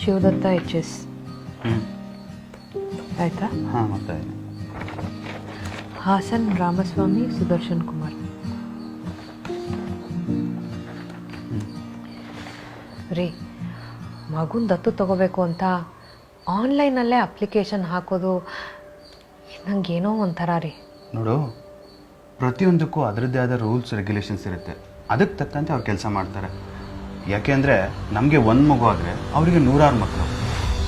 Shivadatta HS ಆಯ್ತಾ? ಹಾಂ ಗೊತ್ತಾಯ್ತು. ಹಾಸನ್ ರಾಮಸ್ವಾಮಿ ಸುದರ್ಶನ್ ಕುಮಾರ್. ರೀ, ಮಗುನ ದತ್ತು ತಗೋಬೇಕು ಅಂತ ಆನ್ಲೈನಲ್ಲೇ ಅಪ್ಲಿಕೇಶನ್ ಹಾಕೋದು ನಂಗೇನೋ ಒಂಥರ ರೀ. ನೋಡು, ಪ್ರತಿಯೊಂದಕ್ಕೂ ಅದರದ್ದೇ ಆದ ರೂಲ್ಸ್ ರೆಗ್ಯುಲೇಷನ್ಸ್ ಇರುತ್ತೆ. ಅದಕ್ಕೆ ತಕ್ಕಂತೆ ಅವ್ರು ಕೆಲಸ ಮಾಡ್ತಾರೆ. ಯಾಕೆ ಅಂದರೆ ನಮಗೆ ಒಂದು ಮಗು ಆದರೆ ಅವರಿಗೆ 100 ಮಕ್ಕಳು.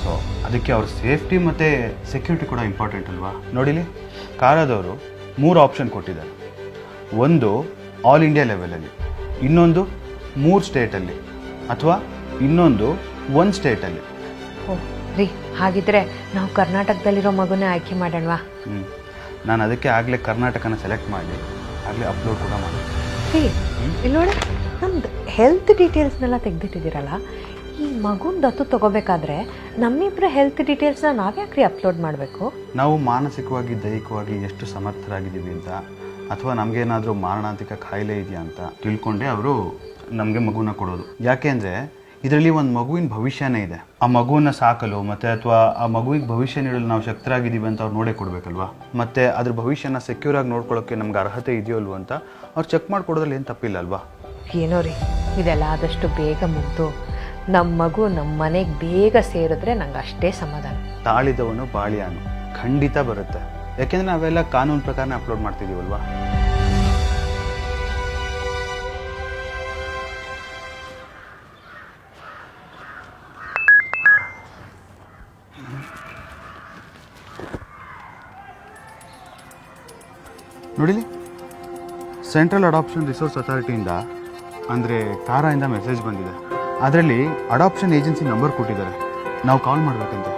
ಸೊ ಅದಕ್ಕೆ ಅವ್ರ ಸೇಫ್ಟಿ ಮತ್ತು ಸೆಕ್ಯೂರಿಟಿ ಕೂಡ ಇಂಪಾರ್ಟೆಂಟ್ ಅಲ್ವಾ? ನೋಡಿಲಿ, ಕಾರಾದವರು 3 ಆಪ್ಷನ್ ಕೊಟ್ಟಿದ್ದಾರೆ. ಒಂದು ಆಲ್ ಇಂಡಿಯಾ ಲೆವೆಲಲ್ಲಿ, ಇನ್ನೊಂದು 3 ಸ್ಟೇಟಲ್ಲಿ, ಅಥವಾ ಇನ್ನೊಂದು 1 ಸ್ಟೇಟಲ್ಲಿ. ಓ ರೀ, ಹಾಗಿದ್ರೆ ನಾವು ಕರ್ನಾಟಕದಲ್ಲಿರೋ ಮಗುನೇ ಆಯ್ಕೆ ಮಾಡೋಣವಾ? ನಾನು ಅದಕ್ಕೆ ಆಗಲೇ ಕರ್ನಾಟಕನ ಸೆಲೆಕ್ಟ್ ಮಾಡಿ ಆಗಲೇ ಅಪ್ಲೋಡ್ ಕೂಡ ಮಾಡಿ. ರೀ, ಇಲ್ಲಿ ನೋಡಿ, ನಮ್ದು ಹೆಲ್ತ್ ಡೀಟೇಲ್ಸ್ನೆಲ್ಲ ತೆಗೆದಿಟ್ಟಿದ್ದೀರಲ್ಲ, ಈ ಮಗುನ ದತ್ತು ತಗೋಬೇಕಾದ್ರೆ ನಮ್ಮಿಬ್ಬರ ಹೆಲ್ತ್ ಡೀಟೇಲ್ಸ್ನ ನಾವ್ಯಾಕ್ರಿ ಅಪ್ಲೋಡ್ ಮಾಡಬೇಕು? ನಾವು ಮಾನಸಿಕವಾಗಿ ದೈಹಿಕವಾಗಿ ಎಷ್ಟು ಸಮರ್ಥರಾಗಿದ್ದೀವಿ ಅಂತ, ಅಥವಾ ನಮಗೇನಾದರೂ ಮಾರಣಾಂತಿಕ ಕಾಯಿಲೆ ಇದೆಯಾ ಅಂತ ತಿಳ್ಕೊಂಡೆ ಅವರು ನಮಗೆ ಮಗುನ ಕೊಡೋದು. ಯಾಕೆ ಅಂದರೆ ಇದರಲ್ಲಿ ಒಂದು ಮಗುವಿನ ಭವಿಷ್ಯನೇ ಇದೆ. ಆ ಮಗುವನ್ನು ಸಾಕಲು ಮತ್ತು ಅಥವಾ ಆ ಮಗುವಿಗೆ ಭವಿಷ್ಯ ನೀಡಲು ನಾವು ಶಕ್ತರಾಗಿದ್ದೀವಿ ಅಂತ ಅವ್ರು ನೋಡೇ ಕೊಡಬೇಕಲ್ವಾ? ಮತ್ತು ಅದ್ರ ಭವಿಷ್ಯನ ಸೆಕ್ಯೂರಾಗಿ ನೋಡ್ಕೊಳ್ಳೋಕ್ಕೆ ನಮ್ಗೆ ಅರ್ಹತೆ ಇದೆಯೋ ಅಲ್ವೋ ಅಂತ ಅವ್ರು ಚೆಕ್ ಮಾಡಿಕೊಡೋದ್ರಲ್ಲಿ ಏನು ತಪ್ಪಿಲ್ಲ ಅಲ್ವಾ? ಏನೋ ರೀ, ಇದೆಲ್ಲ ಆದಷ್ಟು ಬೇಗ ಮುಗ್ದು ನಮ್ಮ ಮಗು ನಮ್ಮ ಮನೆಗೆ ಬೇಗ ಸೇರಿದ್ರೆ ನಂಗೆ ಅಷ್ಟೇ ಸಮಾಧಾನ. ತಾಳಿದವನು ಬಾಳಿಯಾನು ಖಂಡಿತ ಬರುತ್ತೆ. ಯಾಕೆಂದರೆ ನಾವೆಲ್ಲ ಕಾನೂನು ಪ್ರಕಾರನೇ ಅಪ್ಲೋಡ್ ಮಾಡ್ತಿದ್ದೀವಲ್ವಾ? ನೋಡಿಲಿ, ಸೆಂಟ್ರಲ್ ಅಡಾಪ್ಷನ್ ರಿಸೋರ್ಸ್ ಅಥಾರಿಟಿಯಿಂದ ಅಂದರೆ ಕಾರಾಯಿಂದ ಮೆಸೇಜ್ ಬಂದಿದೆ. ಅದರಲ್ಲಿ ಅಡಾಪ್ಷನ್ ಏಜೆನ್ಸಿ ನಂಬರ್ ಕೊಟ್ಟಿದ್ದಾರೆ. ನಾವು ಕಾಲ್ ಮಾಡಬೇಕಂತೆ.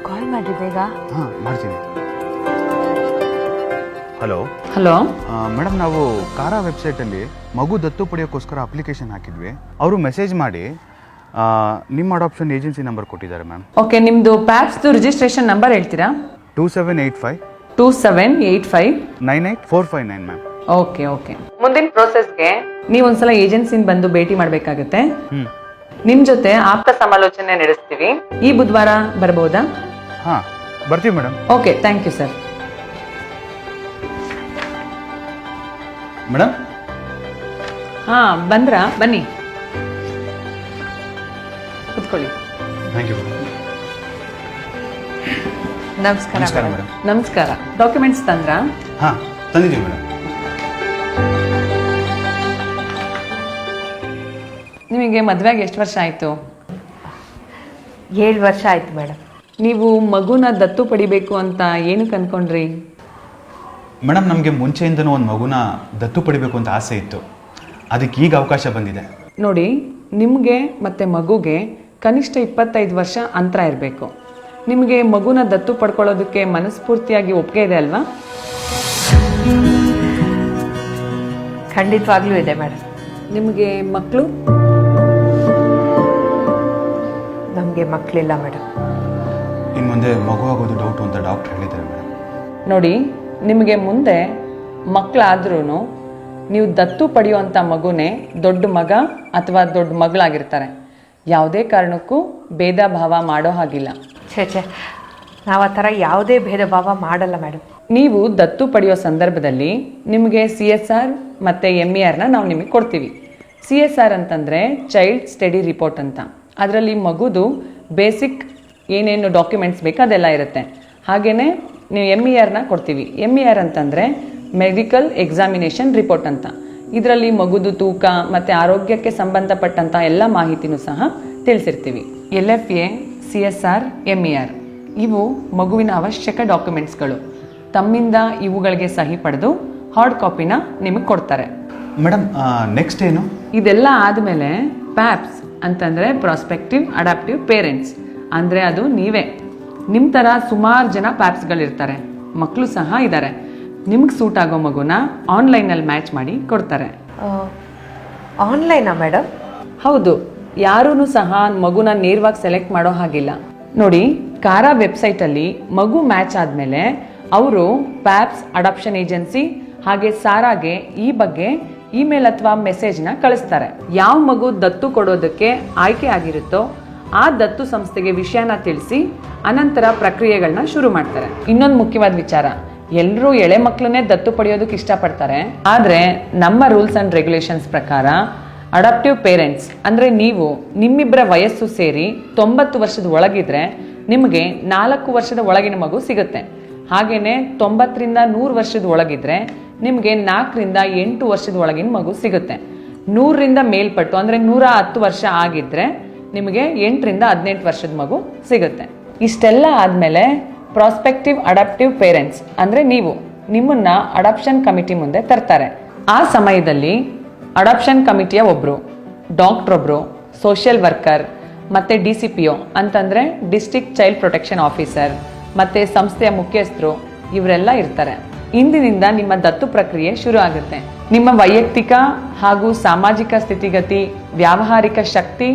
ಕಾಲ್ ಮಾಡಿರಿ ಬೇಗ. ಹಾಂ, ಮಾಡ್ತೀನಿ. ಹಲೋ ಹಲೋ ಮೇಡಮ್, ನಾವು ಕಾರಾ ವೆಬ್ಸೈಟಲ್ಲಿ ಮಗು ದತ್ತು ಪಡೆಯೋಕ್ಕೋಸ್ಕರ ಅಪ್ಲಿಕೇಶನ್ ಹಾಕಿದ್ವಿ. ಅವರು ಮೆಸೇಜ್ ಮಾಡಿ ನಿಮ್ಮ ಅಡಾಪ್ಷನ್ ಏಜೆನ್ಸಿ ನಂಬರ್ ಕೊಟ್ಟಿದ್ದಾರೆ ಮ್ಯಾಮ್. ಓಕೆ, ನಿಮ್ಮದು ಪ್ಯಾಪ್ಸ್ದು ರಿಜಿಸ್ಟ್ರೇಷನ್ ನಂಬರ್ ಹೇಳ್ತೀರಾ? 2785 2785 98459 ಮ್ಯಾಮ್. Okay okay. ಮುಂದಿನ ಪ್ರೋಸೆಸ್ಗೆ ನೀವು ಒಂದ್ಸಲ ಏಜೆನ್ಸಿನ ಬಂದು ಭೇಟಿ ಮಾಡಬೇಕಾಗುತ್ತೆ. ನಿಮ್ ಜೊತೆ ಆಪ್ತ ಸಮಾಲೋಚನೆ ನಡೆಸ್ತೀವಿ. ಈ ಬುಧವಾರ ಬರಬಹುದಾ? ಹಾಂ, ಬರ್ತೀವಿ madam. Okay, thank you sir. Madam, ಹಾಂ, ಬಂದ್ರಾ? ಬನ್ನಿ, ಕುತ್ಕೊಳ್ಳಿ. Thank you madam. ನಮಸ್ಕಾರ ನಮಸ್ಕಾರ ಮೇಡಮ್. ನಮಸ್ಕಾರ. ಡಾಕ್ಯುಮೆಂಟ್ಸ್ ತಂದ್ರಾ? ಹಾಂ, ತಂದಿದ್ದೀವಿ ಮೇಡಮ್. ನಿಮಗೆ ಮದುವೆಗೆ ಎಷ್ಟು ವರ್ಷ ಆಯಿತು? 7 ವರ್ಷ ಆಯ್ತು ಮೇಡಮ್. ನೀವು ಮಗುನ ದತ್ತು ಪಡಿಬೇಕು ಅಂತ ಏನಕ್ಕೆ ಅನ್ಕೊಂಡ್ರಿ? ಮೇಡಮ್, ನಮಗೆ ಮುಂಚೆಯಿಂದನೂ ಒಂದು ಮಗುನ ದತ್ತು ಪಡಿಬೇಕು ಅಂತ ಆಸೆ ಇತ್ತು. ಅದಕ್ಕೆ ಈಗ ಅವಕಾಶ ಬಂದಿದೆ. ನೋಡಿ, ನಿಮಗೆ ಮತ್ತು ಮಗುಗೆ ಕನಿಷ್ಠ 25 ವರ್ಷ ಅಂತರ ಇರಬೇಕು. ನಿಮಗೆ ಮಗುನ ದತ್ತು ಪಡ್ಕೊಳ್ಳೋದಕ್ಕೆ ಮನಸ್ಫೂರ್ತಿಯಾಗಿ ಒಪ್ಪಿಗೆ ಇದೆ ಅಲ್ವಾ? ಖಂಡಿತವಾಗ್ಲೂ ಇದೆ ಮೇಡಮ್. ನಿಮಗೆ ಮಕ್ಕಳು? ನಮಗೆ ಮಕ್ಕಳಿಲ್ಲ ಮೇಡಮ್. ಇನ್ನು ಮುಂದೆ ಮಗು ಆಗೋದು ಡೌಟು ಅಂತ ಡಾಕ್ಟರ್ ಹೇಳಿದ್ದಾರೆ ಮೇಡಮ್. ನೋಡಿ, ನಿಮಗೆ ಮುಂದೆ ಮಕ್ಕಳಾದ್ರೂ ನೀವು ದತ್ತು ಪಡೆಯುವಂಥ ಮಗುನೇ ದೊಡ್ಡ ಮಗ ಅಥವಾ ದೊಡ್ಡ ಮಗಳಾಗಿರ್ತಾರೆ. ಯಾವುದೇ ಕಾರಣಕ್ಕೂ ಭೇದ ಭಾವ ಮಾಡೋ ಹಾಗಿಲ್ಲ. ಛೇ, ನಾವು ಆ ಥರ ಯಾವುದೇ ಭೇದ ಭಾವ ಮಾಡಲ್ಲ ಮೇಡಮ್. ನೀವು ದತ್ತು ಪಡೆಯೋ ಸಂದರ್ಭದಲ್ಲಿ ನಿಮಗೆ CSR ಮತ್ತು MERನ ನಾವು ನಿಮಗೆ ಕೊಡ್ತೀವಿ. CSR ಅಂತಂದರೆ ಚೈಲ್ಡ್ ಸ್ಟಡಿ ರಿಪೋರ್ಟ್ ಅಂತ. ಅದರಲ್ಲಿ ಮಗುದು ಬೇಸಿಕ್ ಏನೇನು ಡಾಕ್ಯುಮೆಂಟ್ಸ್ ಬೇಕು ಅದೆಲ್ಲ ಇರುತ್ತೆ. ಹಾಗೆಯೇ ನೀವು MERನ ಕೊಡ್ತೀವಿ. MER ಅಂತಂದರೆ ಮೆಡಿಕಲ್ ಎಕ್ಸಾಮಿನೇಷನ್ ರಿಪೋರ್ಟ್ ಅಂತ. ಇದರಲ್ಲಿ ಮಗುದು ತೂಕ ಮತ್ತು ಆರೋಗ್ಯಕ್ಕೆ ಸಂಬಂಧಪಟ್ಟಂಥ ಎಲ್ಲ ಮಾಹಿತಿನೂ ಸಹ ತಿಳಿಸಿರ್ತೀವಿ. LFA, CSR, MER ಇವು ಮಗುವಿನ ಅವಶ್ಯಕ ಡಾಕ್ಯುಮೆಂಟ್ಸ್ಗಳು. ತಮ್ಮಿಂದ ಇವುಗಳಿಗೆ ಸಹಿ ಪಡೆದು ಹಾರ್ಡ್ ಕಾಪಿನ ನಿಮಗೆ ಕೊಡ್ತಾರೆ. ಮೇಡಮ್, ನೆಕ್ಸ್ಟ್ ಏನು? ಇದೆಲ್ಲ ಆದಮೇಲೆ ಪ್ಯಾಪ್ಸ್ ಅಂತಂದರೆ ಪ್ರಾಸ್ಪೆಕ್ಟಿವ್ ಅಡಾಪ್ಟಿವ್ ಪೇರೆಂಟ್ಸ್. ಅಂದರೆ ಅದು ನೀವೇ. ನಿಮ್ಮ ಥರ ಸುಮಾರು ಜನ ಪ್ಯಾಪ್ಸ್ಗಳಿರ್ತಾರೆ, ಮಕ್ಕಳು ಸಹ ಇದ್ದಾರೆ. ನಿಮ್ಗೆ ಸೂಟ್ ಆಗೋ ಮಗುನ ಆನ್ಲೈನಲ್ಲಿ ಮ್ಯಾಚ್ ಮಾಡಿ ಕೊಡ್ತಾರೆ. ಆನ್ಲೈನಾ ಮೇಡಮ್? ಹೌದು, ಯಾರೂ ಸಹ ಮಗುನ ನೇರವಾಗಿ ಸೆಲೆಕ್ಟ್ ಮಾಡೋ ಹಾಗಿಲ್ಲ. ನೋಡಿ, ಕಾರಾ ವೆಬ್ಸೈಟಲ್ಲಿ ಮಗು ಮ್ಯಾಚ್ ಆದಮೇಲೆ ಅವರು ಪ್ಯಾಪ್ಸ್ ಅಡಾಪ್ಷನ್ ಏಜೆನ್ಸಿ ಹಾಗೆ ಸಾರಾಗೆ ಈ ಬಗ್ಗೆ ಇಮೇಲ್ ಅಥವಾ ಮೆಸೇಜ್ನ ಕಳಿಸ್ತಾರೆ. ಯಾವ ಮಗು ದತ್ತು ಕೊಡೋದಕ್ಕೆ ಆಯ್ಕೆ ಆಗಿರುತ್ತೋ ಆ ದತ್ತು ಸಂಸ್ಥೆಗೆ ವಿಷಯನ ತಿಳಿಸಿ ಅನಂತರ ಪ್ರಕ್ರಿಯೆಗಳನ್ನ ಶುರು ಮಾಡ್ತಾರೆ. ಇನ್ನೊಂದು ಮುಖ್ಯವಾದ ವಿಚಾರ, ಎಲ್ಲರೂ ಎಳೆ ಮಕ್ಕಳನ್ನೇ ದತ್ತು ಪಡೆಯೋದಕ್ಕೆ ಇಷ್ಟಪಡ್ತಾರೆ. ಆದರೆ ನಮ್ಮ ರೂಲ್ಸ್ ಆ್ಯಂಡ್ ರೆಗ್ಯುಲೇಷನ್ಸ್ ಪ್ರಕಾರ ಅಡಾಪ್ಟಿವ್ ಪೇರೆಂಟ್ಸ್ ಅಂದರೆ ನೀವು ನಿಮ್ಮಿಬ್ಬರ ವಯಸ್ಸು ಸೇರಿ 90 ವರ್ಷದ ಒಳಗಿದ್ರೆ ನಿಮಗೆ 4 ವರ್ಷದ ಒಳಗಿನ ಮಗು ಸಿಗುತ್ತೆ. ಹಾಗೆಯೇ 90ರಿಂದ 100 ವರ್ಷದ ಒಳಗಿದ್ರೆ ನಿಮಗೆ 4ರಿಂದ 8 ವರ್ಷದ ಒಳಗಿನ ಮಗು ಸಿಗುತ್ತೆ. 100ರಿಂದ ಮೇಲ್ಪಟ್ಟು ಅಂದರೆ 110 ವರ್ಷ ಆಗಿದ್ರೆ ನಿಮಗೆ 8ರಿಂದ 18 ವರ್ಷದ ಮಗು ಸಿಗುತ್ತೆ. ಇಷ್ಟೆಲ್ಲ ಆದಮೇಲೆ ಪ್ರಾಸ್ಪೆಕ್ಟಿವ್ ಅಡಾಪ್ಟಿವ್ ಪೇರೆಂಟ್ಸ್ ಅಂದರೆ ನಿಮ್ಮನ್ನ ಅಡಾಪ್ಷನ್ ಕಮಿಟಿ ಮುಂದೆ ತರ್ತಾರೆ. ಆ ಸಮಯದಲ್ಲಿ ಅಡಾಪ್ಷನ್ ಕಮಿಟಿಯ ಒಬ್ಬರು, ಡಾಕ್ಟರ್ ಒಬ್ಬರು, ಸೋಷಿಯಲ್ ವರ್ಕರ್ ಮತ್ತು DCPO ಅಂತಂದರೆ ಡಿಸ್ಟ್ರಿಕ್ಟ್ ಚೈಲ್ಡ್ ಪ್ರೊಟೆಕ್ಷನ್ ಆಫೀಸರ್ ಮತ್ತು ಸಂಸ್ಥೆಯ ಮುಖ್ಯಸ್ಥರು ಇವರೆಲ್ಲ ಇರ್ತಾರೆ. ಇಂದಿನಿಂದ ನಿಮ್ಮ ದತ್ತು ಪ್ರಕ್ರಿಯೆ ಶುರು ಆಗುತ್ತೆ. ನಿಮ್ಮ ವೈಯಕ್ತಿಕ ಹಾಗೂ ಸಾಮಾಜಿಕ ಸ್ಥಿತಿಗತಿ, ವ್ಯಾವಹಾರಿಕ ಶಕ್ತಿ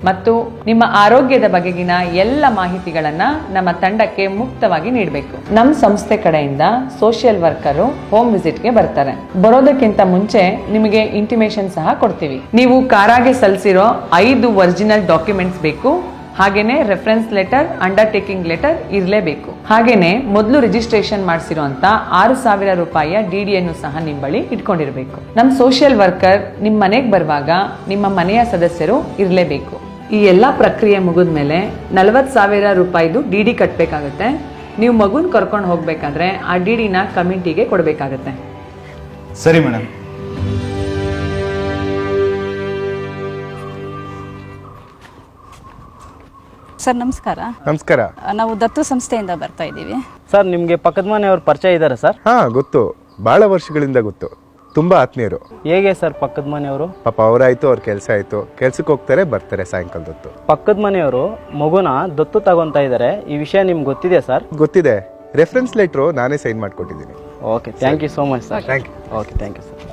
ಮತ್ತು ನಿಮ್ಮ ಆರೋಗ್ಯದ ಬಗೆಗಿನ ಎಲ್ಲ ಮಾಹಿತಿಗಳನ್ನ ನಮ್ಮ ತಂಡಕ್ಕೆ ಮುಕ್ತವಾಗಿ ನೀಡಬೇಕು. ನಮ್ಮ ಸಂಸ್ಥೆ ಕಡೆಯಿಂದ ಸೋಷಿಯಲ್ ವರ್ಕರು ಹೋಮ್ ವಿಸಿಟ್ಗೆ ಬರ್ತಾರೆ. ಬರೋದಕ್ಕಿಂತ ಮುಂಚೆ ನಿಮಗೆ ಇಂಟಿಮೇಷನ್ ಸಹ ಕೊಡ್ತೀವಿ. ನೀವು ಕಾರಾಗೆ ಸಲ್ಲಿಸಿರೋ 5 ಒರಿಜಿನಲ್ ಡಾಕ್ಯುಮೆಂಟ್ಸ್ ಬೇಕು. ಹಾಗೇನೆ ರೆಫರೆನ್ಸ್ ಲೆಟರ್, ಅಂಡರ್ಟೇಕಿಂಗ್ ಲೆಟರ್ ಇರಲೇಬೇಕು. ಹಾಗೇನೆ ಮೊದಲು ರಿಜಿಸ್ಟ್ರೇಷನ್ ಮಾಡಿಸಿರುವಂತ 6,000 ರೂಪಾಯಿಯ DDಯನ್ನು ಸಹ ನಿಮ್ಮ ಬಳಿ ಇಟ್ಕೊಂಡಿರಬೇಕು. ನಮ್ಮ ಸೋಷಿಯಲ್ ವರ್ಕರ್ ನಿಮ್ಮ ಮನೆಗೆ ಬರುವಾಗ ನಿಮ್ಮ ಮನೆಯ ಸದಸ್ಯರು ಇರಲೇಬೇಕು. ಈ ಎಲ್ಲ ಪ್ರಕ್ರಿಯೆ ಮುಗಿದ್ಮೇಲೆ 40,000 ರೂಪಾಯಿದು DD ಕಟ್ಟಬೇಕಾಗುತ್ತೆ. ನೀವು ಮಗುನ ಕರ್ಕೊಂಡು ಹೋಗ್ಬೇಕಾದ್ರೆ ಆ DDನ ಕಮಿಟಿಗೆ ಕೊಡಬೇಕಾಗತ್ತೆ. ಸರಿ ಮೇಡಮ್. ಸರ್ ನಮಸ್ಕಾರ. ನಮಸ್ಕಾರ. ನಾವು ದತ್ತು ಸಂಸ್ಥೆಯಿಂದ ಬರ್ತಾ ಇದ್ದೀವಿ. ಸರ್ ನಿಮಗೆ ಪಕ್ಕದ ಮನೆಯವ್ರ ಪರಿಚಯ ಇದ್ದಾರೆ ಸರ್? ಹಾ ಗೊತ್ತು, ಬಹಳ ವರ್ಷಗಳಿಂದ ಗೊತ್ತು, ತುಂಬಾ ಆತ್ಮೀಯರು. ಹೇಗೆ ಸರ್ ಪಕ್ಕದ ಮನೆಯವರು? ಪಾಪ ಅವರಾಯ್ತು, ಅವ್ರ ಕೆಲಸ ಆಯ್ತು, ಕೆಲ್ಸಕ್ಕೆ ಹೋಗ್ತಾರೆ, ಬರ್ತಾರೆ ಸಾಯಂಕಾಲ ದತ್ತು. ಪಕ್ಕದ ಮನೆಯವರು ಮಗುನ ದತ್ತು ತಗೊಂತಾ ಇದ್ದಾರೆ, ಈ ವಿಷಯ ನಿಮ್ಗೆ ಗೊತ್ತಿದೆ ಸರ್? ಗೊತ್ತಿದೆ. ರೆಫರೆನ್ಸ್ ಲೆಟ್ರು ನಾನೇ ಸೈನ್ ಮಾಡ್ಕೊಟ್ಟಿದ್ದೀನಿ. Okay, thank you so much sir. Thank you. Okay, thank you sir.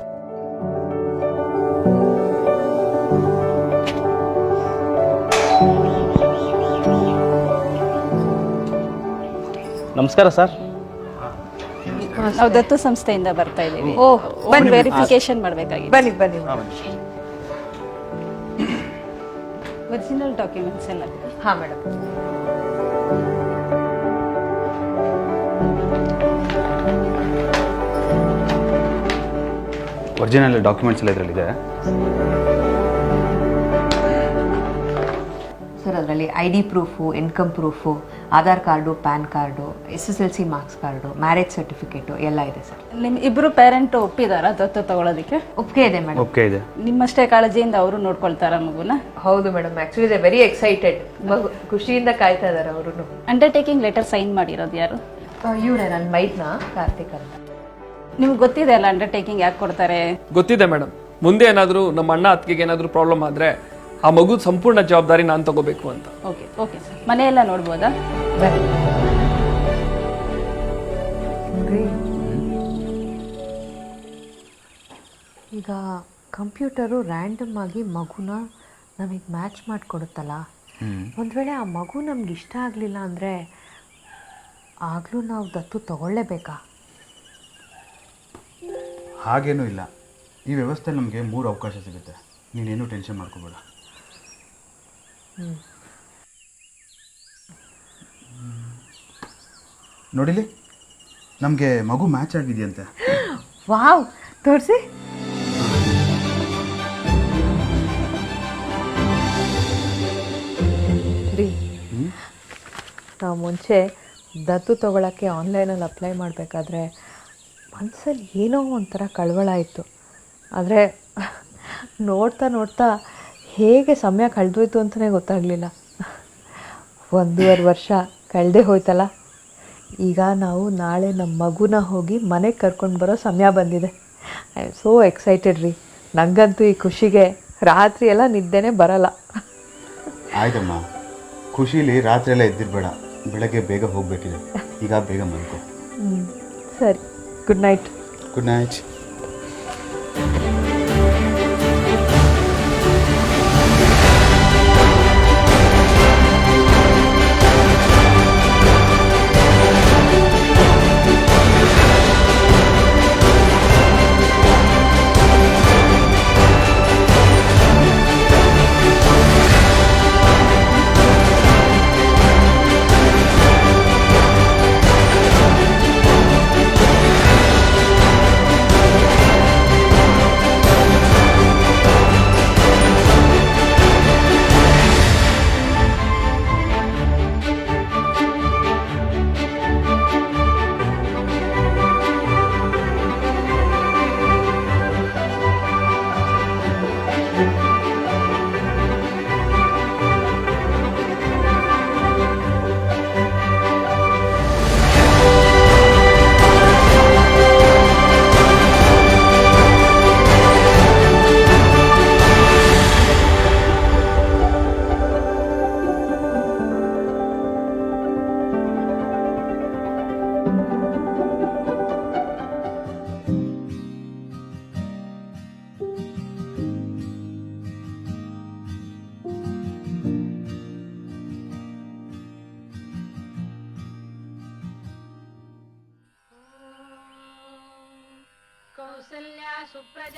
ನಮಸ್ಕಾರ ಸರ್. ನಾವು ದತ್ತು ಸಂಸ್ಥೆಯಿಂದ ಬರ್ತಾ ಇದ್ದೀವಿ. ಬನ್ನಿ, ವೆರಿಫಿಕೇಶನ್ ಮಾಡಬೇಕಾಗಿದೆ. ಬನ್ನಿ ಬನ್ನಿ. ಒರಿಜಿನಲ್ ಡಾಕ್ಯುಮೆಂಟ್ಸ್ ಎಲ್ಲ. ಹಾಂ ಮೇಡಮ್. ಒರಿಜಿನಲ್ ಡಾಕ್ಯುಮೆಂಟ್ಸ್ ಎಲ್ಲ ಇದರಲ್ಲಿದೆ ಸರ್. ಅದರಲ್ಲಿ ID proof, income proof, Aadhaar card, PAN card, SSLC marks card, marriage certificate ಎಲ್ಲ ಇದೆ ಸರ್. ನಿಮ್ಮ ಇಬ್ಬರು ಪೇರೆಂಟ್ ಒಪ್ಪಿದಾರ ದತ್ತು ತಗೊಳ್ಳೋದಕ್ಕೆ? ಒಪ್ಪಿಗೆ ಇದೆ ಮೇಡಮ್. ಓಕೆ ಇದೆ. ನಿಮ್ಮಷ್ಟೇ ಕಾಳಜಿಯಿಂದ ಅವರು ನೋಡ್ಕೊಳ್ತಾರ ಮಗುನ? ಹೌದು madam. Actually they very excited. ಖುಷಿಯಿಂದ ಕಾಯ್ತಾ ಇದ್ದಾರೆ ಅವರು. ಅಂಡರ್ಟೇಕಿಂಗ್ ಲೆಟರ್ ಸೈನ್ ಮಾಡಿರೋದು ಯಾರು? ಇವರೇ ನನ್ನ ಮೈದ್ನ ಕಾರ್ತಿಕ್ ಅಂತ. ನಿಮ್ಗೆ ಗೊತ್ತಿದೆ ಅಲ್ಲ ಅಂಡರ್ಟೇಕಿಂಗ್ ಯಾಕೆ ಕೊಡ್ತಾರೆ? ಗೊತ್ತಿದೆ ಮೇಡಮ್. ಮುಂದೆ ಏನಾದರೂ ನಮ್ಮ ಅಣ್ಣ ಅತ್ತಿಗೆಗೆ ಏನಾದರೂ ಪ್ರಾಬ್ಲಮ್ ಆದರೆ ಆ ಮಗು ಸಂಪೂರ್ಣ ಜವಾಬ್ದಾರಿ ನಾನು ತಗೋಬೇಕು ಅಂತ. Okay okay sir. ಮನೆಯೆಲ್ಲ ನೋಡ್ಬೋದಾ? ಈಗ ಕಂಪ್ಯೂಟರು ರ್ಯಾಂಡಮ್ ಆಗಿ ಮಗುನ ನಮಗೆ ಮ್ಯಾಚ್ ಮಾಡಿಕೊಡುತ್ತಲ್ಲ. ಒಂದು ವೇಳೆ ಆ ಮಗು ನಮ್ಗೆ ಇಷ್ಟ ಆಗಲಿಲ್ಲ ಅಂದರೆ ಆಗಲೂ ನಾವು ದತ್ತು ತಗೊಳ್ಳೇಬೇಕಾ? ಹಾಗೇನೂ ಇಲ್ಲ. ಈ ವ್ಯವಸ್ಥೆಯಲ್ಲಿ ನಮಗೆ 3 ಅವಕಾಶ ಸಿಗುತ್ತೆ. ನೀನೇನು ಟೆನ್ಷನ್ ಮಾಡ್ಕೋಬೇಡ. ನೋಡಿಲಿ, ನಮಗೆ ಮಗು ಮ್ಯಾಚ್ ಆಗಿದೆಯಂತೆ. ವಾವ್, ತೋರಿಸಿ. ರೀ, ನಾವು ಮುಂಚೆ ದತ್ತು ತಗೊಳ್ಳೋಕ್ಕೆ ಆನ್ಲೈನಲ್ಲಿ ಅಪ್ಲೈ ಮಾಡಬೇಕಾದ್ರೆ ಮನಸ್ಸಲ್ಲಿ ಏನೋ ಒಂಥರ ಕಳವಳ ಇತ್ತು. ಆದರೆ ನೋಡ್ತಾ ನೋಡ್ತಾ ಹೇಗೆ ಸಮಯ ಕಳೆದೋಯ್ತು ಅಂತಲೇ ಗೊತ್ತಾಗಲಿಲ್ಲ. 1.5 ವರ್ಷ ಕಳೆದೇ ಹೋಯ್ತಲ್ಲ. ಈಗ ನಾವು ನಾಳೆ ನಮ್ಮ ಮಗುನ ಹೋಗಿ ಮನೆಗೆ ಕರ್ಕೊಂಡು ಬರೋ ಸಮಯ ಬಂದಿದೆ. ಐ ಆಮ್ ಸೋ ಎಕ್ಸೈಟೆಡ್ ರೀ. ನನಗಂತೂ ಈ ಖುಷಿಗೆ ರಾತ್ರಿ ಎಲ್ಲ ನಿದ್ದೆನೇ ಬರಲ್ಲ. ಆಯ್ತಮ್ಮ, ಖುಷಿಲಿ ರಾತ್ರಿ ಎಲ್ಲ ಎದ್ದಿರಬೇಡ. ಬೆಳಗ್ಗೆ ಬೇಗ ಹೋಗಬೇಕಿದೆ. ಈಗ ಬೇಗ ಮಲ್ಕೋ. ಸರಿ, ಗುಡ್ ನೈಟ್. Good night.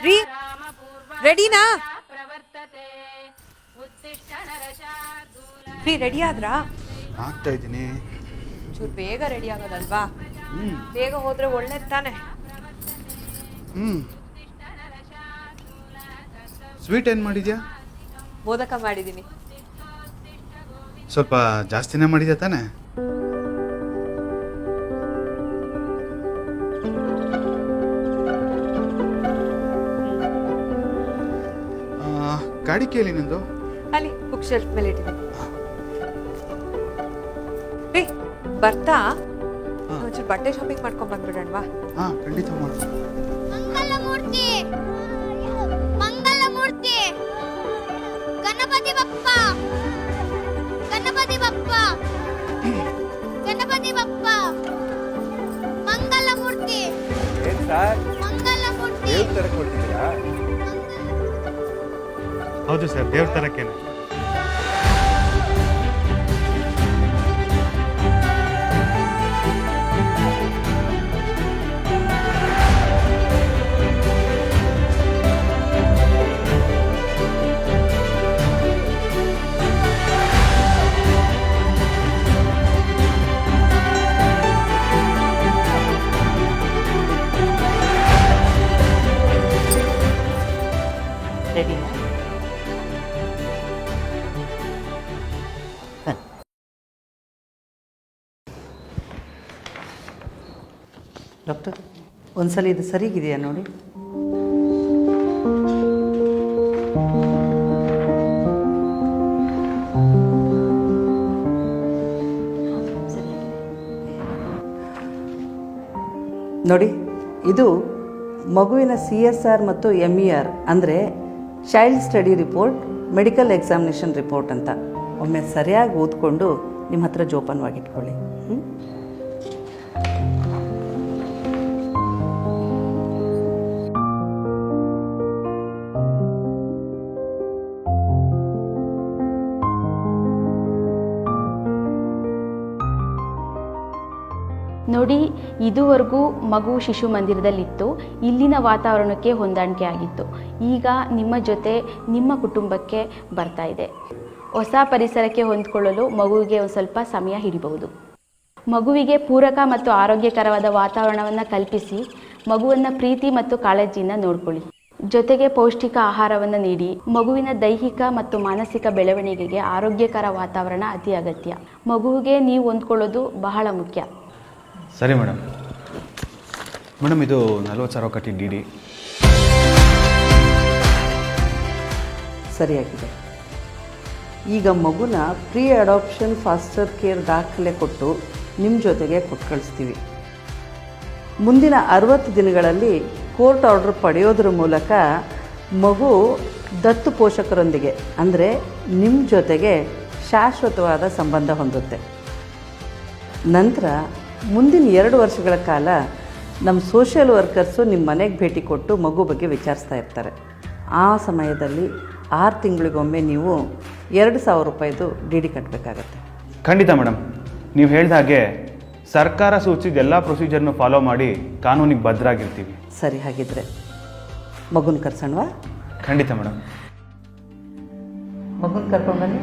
ರೀ ರೆಡಿನಾ? ರೀ ರೆಡಿ ಆದ್ರಾ? ಆಗ್ತಾ ಇದ್ದೀನಿ. ಚೂರು ಬೇಗ ರೆಡಿ ಆಗೋದಲ್ವಾ? ಬೇಗ ಹೋದ್ರೆ ಒಳ್ಳೇದು ತಾನೆ. ಸ್ವೀಟ್ ಏನು ಮಾಡಿದ್ಯಾ? ಮೋದಕ ಮಾಡಿದ್ದೀನಿ. ಸ್ವಲ್ಪ ಜಾಸ್ತಿನೇ ಮಾಡಿದ್ಯಾ ತಾನೆ? ಗಾಡಿ ಕೇಳಿ ನಿಂದು. ಅಲ್ಲಿ ಬುಕ್ ಶೆಲ್ಫ್ ಮೇಲೆ ಇಟ್ಟಿದ್ದೀನಿ. ರೀ ಬರ್ತಾ ಒಂಚೂರು ಬಟ್ಟೆ ಶಾಪಿಂಗ್ ಮಾಡ್ಕೊಂಡ್ ಬಂದ್ಬಿಡೋಣವಾ? ಹಾಂ, ಖಂಡಿತ ಮಾಡು. ಮಂಗಳಮೂರ್ತಿ ಮಂಗಳಮೂರ್ತಿ ಗಣಪತಿ ಬಪ್ಪ ಗಣಪತಿ ಬಪ್ಪ ಗಣಪತಿ ಬಪ್ಪ ಮಂಗಳಮೂರ್ತಿ ಮಂಗಳಮೂರ್ತಿ. ಹೌದು ಸರ್, ದೇವ್ರ ತರಕ್ಕೇನೆ. ರೆಡಿನಾ? ಡಾಕ್ಟರ್, ಒಂದ್ಸಲ ಇದು ಸರಿಗಿದೆಯಾ ನೋಡಿ. ನೋಡಿ, ಇದು ಮಗುವಿನ CSR ಮತ್ತು MER ಅಂದರೆ child study report, medical examination report ಅಂತ. ಒಮ್ಮೆ ಸರಿಯಾಗಿ ಓದ್ಕೊಂಡು ನಿಮ್ಮ ಹತ್ರ ಜೋಪಾನವಾಗಿಟ್ಕೊಳ್ಳಿ. ನೋಡಿ, ಇದುವರೆಗೂ ಮಗು ಶಿಶು ಮಂದಿರದಲ್ಲಿತ್ತು. ಇಲ್ಲಿನ ವಾತಾವರಣಕ್ಕೆ ಹೊಂದಾಣಿಕೆ ಆಗಿತ್ತು. ಈಗ ನಿಮ್ಮ ಜೊತೆ ನಿಮ್ಮ ಕುಟುಂಬಕ್ಕೆ ಬರ್ತಾ ಇದೆ. ಹೊಸ ಪರಿಸರಕ್ಕೆ ಹೊಂದ್ಕೊಳ್ಳಲು ಮಗುವಿಗೆ ಒಂದು ಸ್ವಲ್ಪ ಸಮಯ ಹಿಡಿಬಹುದು. ಮಗುವಿಗೆ ಪೂರಕ ಮತ್ತು ಆರೋಗ್ಯಕರವಾದ ವಾತಾವರಣವನ್ನು ಕಲ್ಪಿಸಿ ಮಗುವನ್ನು ಪ್ರೀತಿ ಮತ್ತು ಕಾಳಜಿಯಿಂದ ನೋಡ್ಕೊಳ್ಳಿ. ಜೊತೆಗೆ ಪೌಷ್ಟಿಕ ಆಹಾರವನ್ನು ನೀಡಿ. ಮಗುವಿನ ದೈಹಿಕ ಮತ್ತು ಮಾನಸಿಕ ಬೆಳವಣಿಗೆಗೆ ಆರೋಗ್ಯಕರ ವಾತಾವರಣ ಅತಿ ಅಗತ್ಯ. ಮಗುವಿಗೆ ನೀವು ಹೊಂದ್ಕೊಳ್ಳೋದು ಬಹಳ ಮುಖ್ಯ. ಸರಿ ಮೇಡಮ್. ಮೇಡಮ್, ಇದು 40,000 ಕಟ್ಟಿ DD. ಸರಿಯಾಗಿದೆ. ಈಗ ಮಗುನ ಪ್ರೀ ಅಡಾಪ್ಷನ್ ಫಾಸ್ಟರ್ ಕೇರ್ ದಾಖಲೆ ಕೊಟ್ಟು ನಿಮ್ಮ ಜೊತೆಗೆ ಕೊಟ್ಟು ಕಳಿಸ್ತೀವಿ. ಮುಂದಿನ 60 ದಿನಗಳಲ್ಲಿ ಕೋರ್ಟ್ ಆರ್ಡರ್ ಪಡೆಯೋದ್ರ ಮೂಲಕ ಮಗು ದತ್ತು ಪೋಷಕರೊಂದಿಗೆ ಅಂದರೆ ನಿಮ್ಮ ಜೊತೆಗೆ ಶಾಶ್ವತವಾದ ಸಂಬಂಧ ಹೊಂದುತ್ತೆ. ನಂತರ ಮುಂದಿನ 2 ವರ್ಷಗಳ ಕಾಲ ನಮ್ಮ ಸೋಷಿಯಲ್ ವರ್ಕರ್ಸು ನಿಮ್ಮ ಮನೆಗೆ ಭೇಟಿ ಕೊಟ್ಟು ಮಗು ಬಗ್ಗೆ ವಿಚಾರಿಸ್ತಾ ಇರ್ತಾರೆ. ಆ ಸಮಯದಲ್ಲಿ 6 ತಿಂಗಳಿಗೊಮ್ಮೆ ನೀವು 2,000 ರೂಪಾಯಿದು DD ಕಟ್ಟಬೇಕಾಗತ್ತೆ. ಖಂಡಿತ ಮೇಡಮ್. ನೀವು ಹೇಳಿದ ಹಾಗೆ ಸರ್ಕಾರ ಸೂಚಿಸಿದ ಎಲ್ಲ ಪ್ರೊಸೀಜರ್ನು ಫಾಲೋ ಮಾಡಿ ಕಾನೂನಿಗೆ ಬದ್ಧರಾಗಿರ್ತೀವಿ. ಸರಿ, ಹಾಗಿದ್ರೆ ಮಗುನ ಕರ್ಸೋಣವಾ? ಖಂಡಿತ ಮೇಡಮ್. ಮಗುನ ಕರ್ಕೊಂಡು ಬನ್ನಿ.